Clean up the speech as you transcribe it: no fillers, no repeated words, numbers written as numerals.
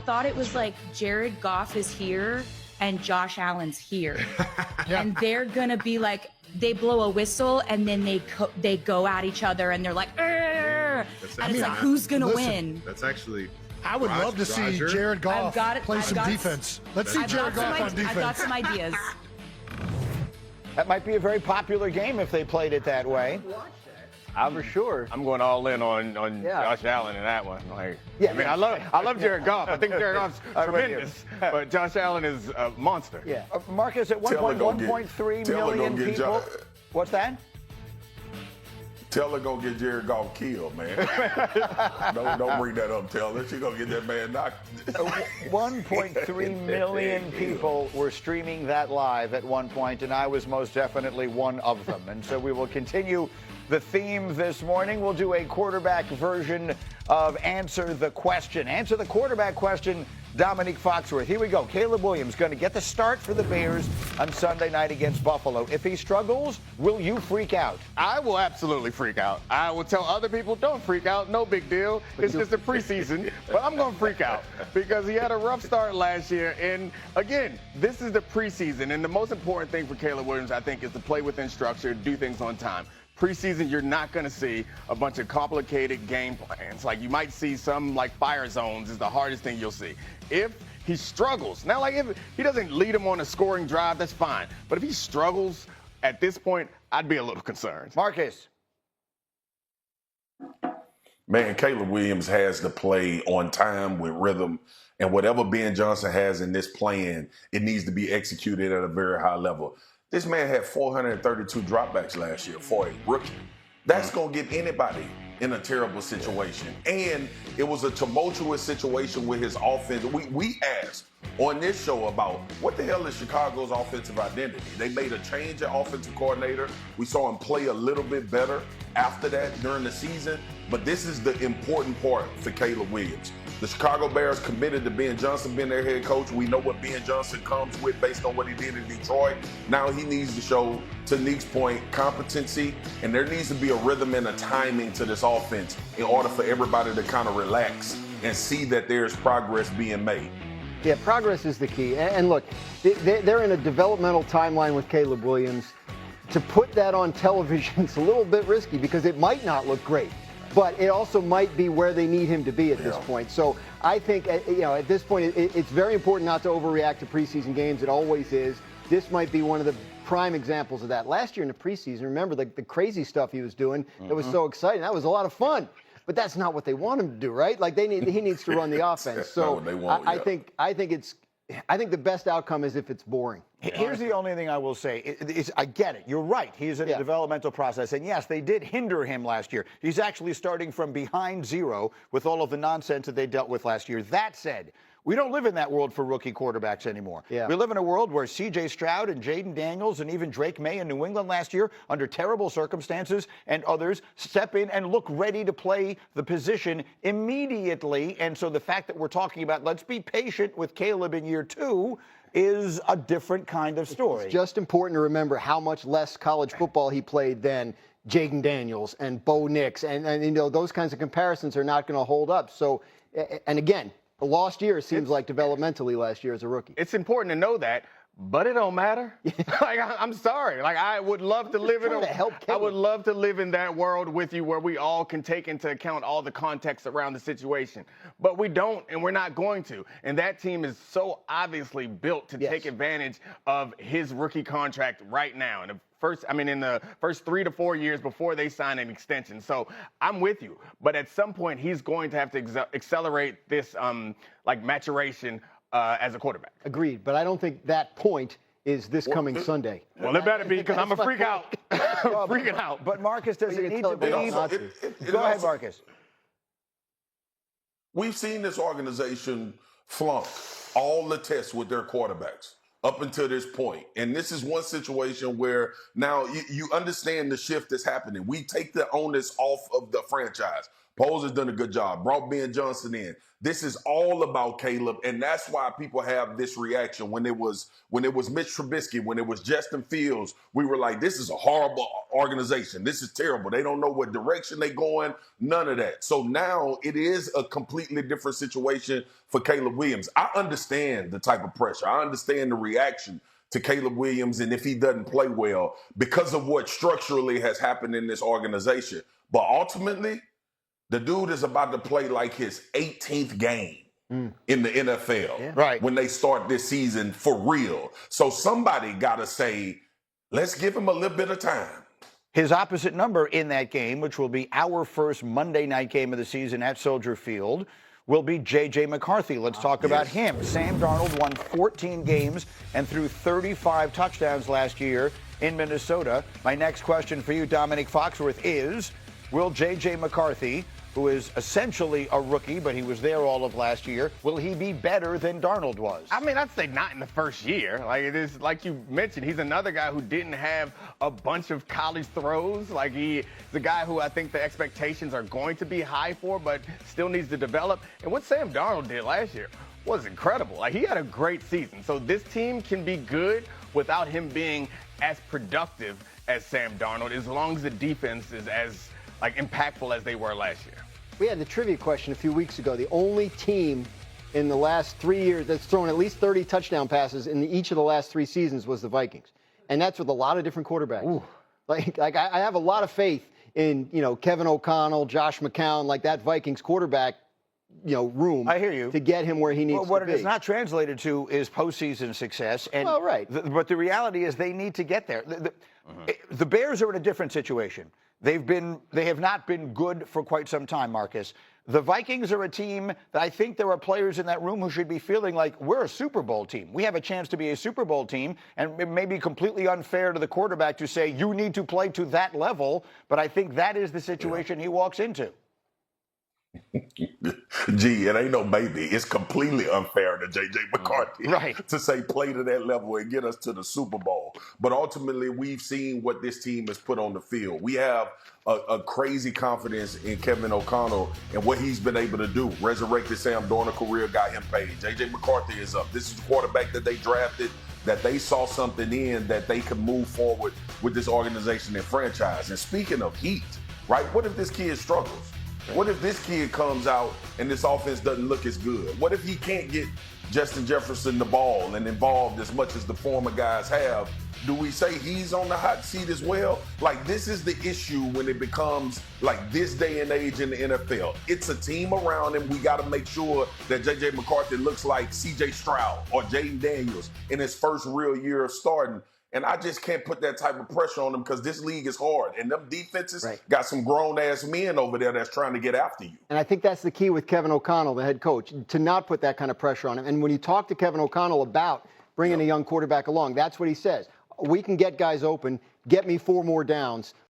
thought it was like Jared Goff is here and Josh Allen's here. And they're going to be like, they blow a whistle and then they go at each other and they're like, and it's like, who's going to win? That's actually... I would love to see Jared Goff play some defense. Let's see Jared Goff on defense. I've got some ideas. That might be a very popular game if they played it that way. For sure. I'm going all in on Josh Allen in that one. Like, I mean, I love Jared Goff. I think Jared Goff's tremendous, but Josh Allen is a monster. Yeah. Marcus, at 1.3 million people. What's that? Taylor gonna get Jared Goff killed, man. don't bring that up, Taylor. She gonna get that man knocked. 1.3 million people were streaming that live at one point, and I was most definitely one of them. And so we will continue the theme this morning. We'll do a quarterback version of Answer the Question. Answer the quarterback question, Dominique Foxworth. Here we go. Caleb Williams going to get the start for the Bears on Sunday night against Buffalo. If he struggles, will you freak out? I will absolutely freak out. I will tell other people, don't freak out. No big deal. It's just a preseason. But I'm going to freak out because he had a rough start last year. And, again, this is the preseason. And the most important thing for Caleb Williams, I think, is to play within structure, do things on time. Preseason, you're not going to see a bunch of complicated game plans. Like, you might see some, like, fire zones is the hardest thing you'll see. If he struggles, now, like, if he doesn't lead him on a scoring drive, that's fine. But if he struggles at this point, I'd be a little concerned. Marcus. Man, Caleb Williams has to play on time with rhythm. And whatever Ben Johnson has in this plan, it needs to be executed at a very high level. This man had 432 dropbacks last year for a rookie. That's going to get anybody in a terrible situation. And it was a tumultuous situation with his offense. We asked on this show about what the hell is Chicago's offensive identity. They made a change at offensive coordinator. We saw him play a little bit better after that during the season. But this is the important part for Caleb Williams. The Chicago Bears committed to Ben Johnson being their head coach. We know what Ben Johnson comes with based on what he did in Detroit. Now he needs to show, to Nick's point, competency, and there needs to be a rhythm and a timing to this offense in order for everybody to kind of relax and see that there's progress being made. Yeah, progress is the key. And look, they're in a developmental timeline with Caleb Williams. To put that on television is a little bit risky because it might not look great. But it also might be where they need him to be at this point. So I think, at this point, it's very important not to overreact to preseason games. It always is. This might be one of the prime examples of that. Last year in the preseason, remember the crazy stuff he was doing that was so exciting. That was a lot of fun. But that's not what they want him to do, right? Like he needs to run the offense. So I think the best outcome is if it's boring. Here's the only thing I will say. I get it. You're right. He's in a developmental process. And, yes, they did hinder him last year. He's actually starting from behind zero with all of the nonsense that they dealt with last year. That said, we don't live in that world for rookie quarterbacks anymore. Yeah. We live in a world where C.J. Stroud and Jaden Daniels and even Drake May in New England last year, under terrible circumstances, and others step in and look ready to play the position immediately. And so the fact that we're talking about let's be patient with Caleb in year 2 is a different kind of story. It's just important to remember how much less college football he played than Jaden Daniels and Bo Nix. And those kinds of comparisons are not going to hold up. So, and again, a lost year seems like developmentally last year as a rookie. It's important to know that, but it don't matter. Like, I'm sorry. Like, I would love to live I would love to live in that world with you where we all can take into account all the context around the situation. But we don't, and we're not going to. And that team is so obviously built to take advantage of his rookie contract right now. And in the first 3 to 4 years before they sign an extension. So I'm with you. But at some point, he's going to have to accelerate this maturation as a quarterback. Agreed. But I don't think that point is this coming Sunday. Well, it better be because I'm a freak out. Freaking out. But Marcus, does it need to be? Go ahead, Marcus. We've seen this organization flunk all the tests with their quarterbacks up until this point. And this is one situation where now you understand the shift that's happening. We take the onus off of the franchise. Poles has done a good job. Brought Ben Johnson in. This is all about Caleb, and that's why people have this reaction. When it was Mitch Trubisky, when it was Justin Fields, we were like, this is a horrible organization. This is terrible. They don't know what direction they're going, none of that. So now it is a completely different situation for Caleb Williams. I understand the type of pressure. I understand the reaction to Caleb Williams, and if he doesn't play well, because of what structurally has happened in this organization. But ultimately, the dude is about to play like his 18th game in the NFL Right. when they start this season for real. So somebody got to say, let's give him a little bit of time. His opposite number in that game, which will be our first Monday night game of the season at Soldier Field, will be J.J. McCarthy. Let's talk about him. Sam Darnold won 14 games and threw 35 touchdowns last year in Minnesota. My next question for you, Dominic Foxworth, is will J.J. McCarthy, who is essentially a rookie, but he was there all of last year, will he be better than Darnold was? I mean, I'd say not in the first year. Like it is, like you mentioned, he's another guy who didn't have a bunch of college throws. Like he's a guy who I think the expectations are going to be high for, but still needs to develop. And what Sam Darnold did last year was incredible. Like he had a great season. So this team can be good without him being as productive as Sam Darnold, as long as the defense is as impactful as they were last year. We had the trivia question a few weeks ago. The only team in the last 3 years that's thrown at least 30 touchdown passes in each of the last 3 seasons was the Vikings. And that's with a lot of different quarterbacks. Ooh. Like I have a lot of faith in, Kevin O'Connell, Josh McCown, like that Vikings quarterback, room. I hear you. To get him where he needs to be. What it is not translated to is postseason success. And right. But the reality is they need to get there. The Bears are in a different situation. They have not been good for quite some time, Marcus. The Vikings are a team that I think there are players in that room who should be feeling like we're a Super Bowl team. We have a chance to be a Super Bowl team, and it may be completely unfair to the quarterback to say you need to play to that level, but I think that is the situation he walks into. Gee, it ain't no maybe. It's completely unfair to J.J. McCarthy to say play to that level and get us to the Super Bowl. But ultimately, we've seen what this team has put on the field. We have a crazy confidence in Kevin O'Connell and what he's been able to do. Resurrected Sam Darnold career, got him paid. J.J. McCarthy is up. This is the quarterback that they drafted, that they saw something in that they could move forward with this organization and franchise. And speaking of heat, right, what if this kid struggles? What if this kid comes out and this offense doesn't look as good? What if he can't get Justin Jefferson the ball and involved as much as the former guys have? Do we say he's on the hot seat as well? Like, this is the issue when it becomes like this day and age in the NFL. It's a team around him. We got to make sure that J.J. McCarthy looks like C.J. Stroud or Jaden Daniels in his first real year of starting. And I just can't put that type of pressure on them because this league is hard. And them defenses got some grown-ass men over there that's trying to get after you. And I think that's the key with Kevin O'Connell, the head coach, to not put that kind of pressure on him. And when you talk to Kevin O'Connell about bringing a young quarterback along, that's what he says. We can get guys open, get me 4 more downs,